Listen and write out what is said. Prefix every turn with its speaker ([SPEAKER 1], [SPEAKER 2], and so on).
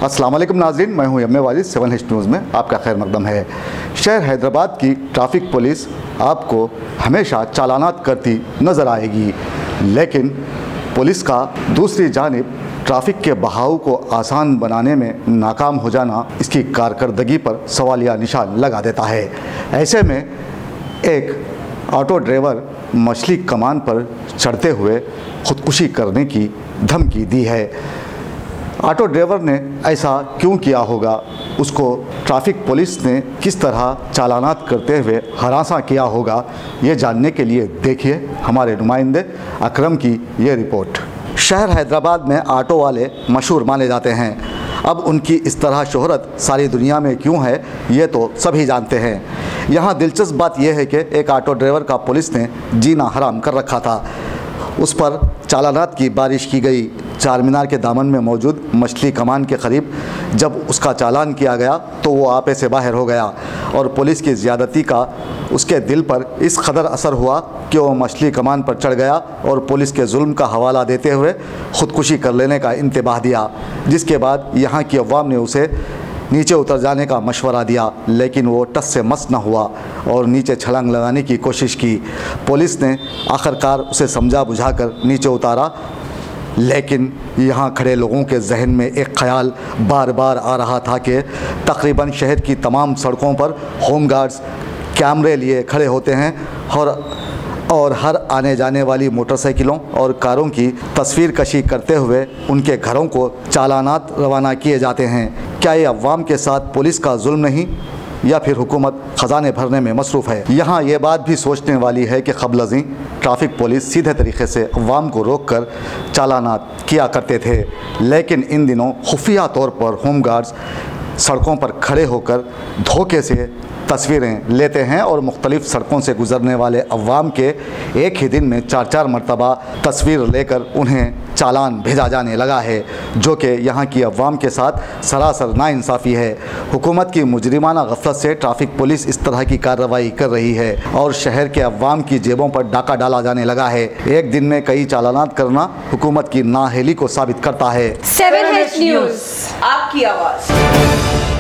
[SPEAKER 1] अस्सलाम वालेकुम नाज़रीन, मैं हूं यम्मे वाजिद। 7H न्यूज़ में आपका खैर मकदम है। शहर हैदराबाद की ट्रैफिक पुलिस आपको हमेशा चालानात करती नज़र आएगी, लेकिन पुलिस का दूसरी जानिब ट्रैफिक के बहाव को आसान बनाने में नाकाम हो जाना इसकी कारकर्दगी पर सवालिया निशान लगा देता है। ऐसे में एक ऑटो ड्राइवर मछली कमान पर चढ़ते हुए खुदकुशी करने की धमकी दी है। ऑटो ड्राइवर ने ऐसा क्यों किया होगा, उसको ट्रैफिक पुलिस ने किस तरह चालानात करते हुए हरासा किया होगा, ये जानने के लिए देखिए हमारे नुमाइंदे अकरम की ये रिपोर्ट। शहर हैदराबाद में ऑटो वाले मशहूर माने जाते हैं। अब उनकी इस तरह शोहरत सारी दुनिया में क्यों है, ये तो सभी जानते हैं। यहाँ दिलचस्प बात यह है कि एक ऑटो ड्राइवर का पुलिस ने जीना हराम कर रखा था। उस पर चालानात की बारिश की गई। चार मीनार के दामन में मौजूद मछली कमान के करीब जब उसका चालान किया गया तो वो आपे से बाहर हो गया और पुलिस की ज़्यादती का उसके दिल पर इस कदर असर हुआ कि वो मछली कमान पर चढ़ गया और पुलिस के जुल्म का हवाला देते हुए ख़ुदकुशी कर लेने का इंतबाह दिया, जिसके बाद यहाँ की अवाम ने उसे नीचे उतर जाने का मशवरा दिया, लेकिन वो टस से मस न हुआ और नीचे छलांग लगाने की कोशिश की। पुलिस ने आखिरकार उसे समझा बुझाकर नीचे उतारा, लेकिन यहाँ खड़े लोगों के जहन में एक ख्याल बार बार आ रहा था कि तकरीबन शहर की तमाम सड़कों पर होमगार्ड्स कैमरे लिए खड़े होते हैं और हर आने जाने वाली मोटरसाइकिलों और कारों की तस्वीर कशी करते हुए उनके घरों को चालानात रवाना किए जाते हैं। क्या ये अवाम के साथ पुलिस का जुल्म नहीं, या फिर हुकूमत ख़जाने भरने में मसरूफ़ है? यहाँ ये बात भी सोचने वाली है कि क़ब्ल-अज़ीं ट्रैफिक पुलिस सीधे तरीके से अवाम को रोक कर चालानात किया करते थे, लेकिन इन दिनों खुफिया तौर पर होमगार्ड्स सड़कों पर खड़े होकर धोखे से तस्वीरें लेते हैं और मुख्तलिफ़ सड़कों से गुज़रने वाले अवाम के एक ही दिन में 4-4 मरतबा तस्वीर लेकर उन्हें चालान भेजा जाने लगा है, जो कि यहाँ की अवाम के साथ सरासर नाइंसाफ़ी है। हुकूमत की मुजरिमाना गफलत से ट्रैफिक पुलिस इस तरह की कार्रवाई कर रही है और शहर के अवाम की जेबों पर डाका डाला जाने लगा है। एक दिन में कई चालानात करना हुकूमत की नाअहली को साबित करता है।
[SPEAKER 2] 7H न्यूज़, आपकी आवाज़।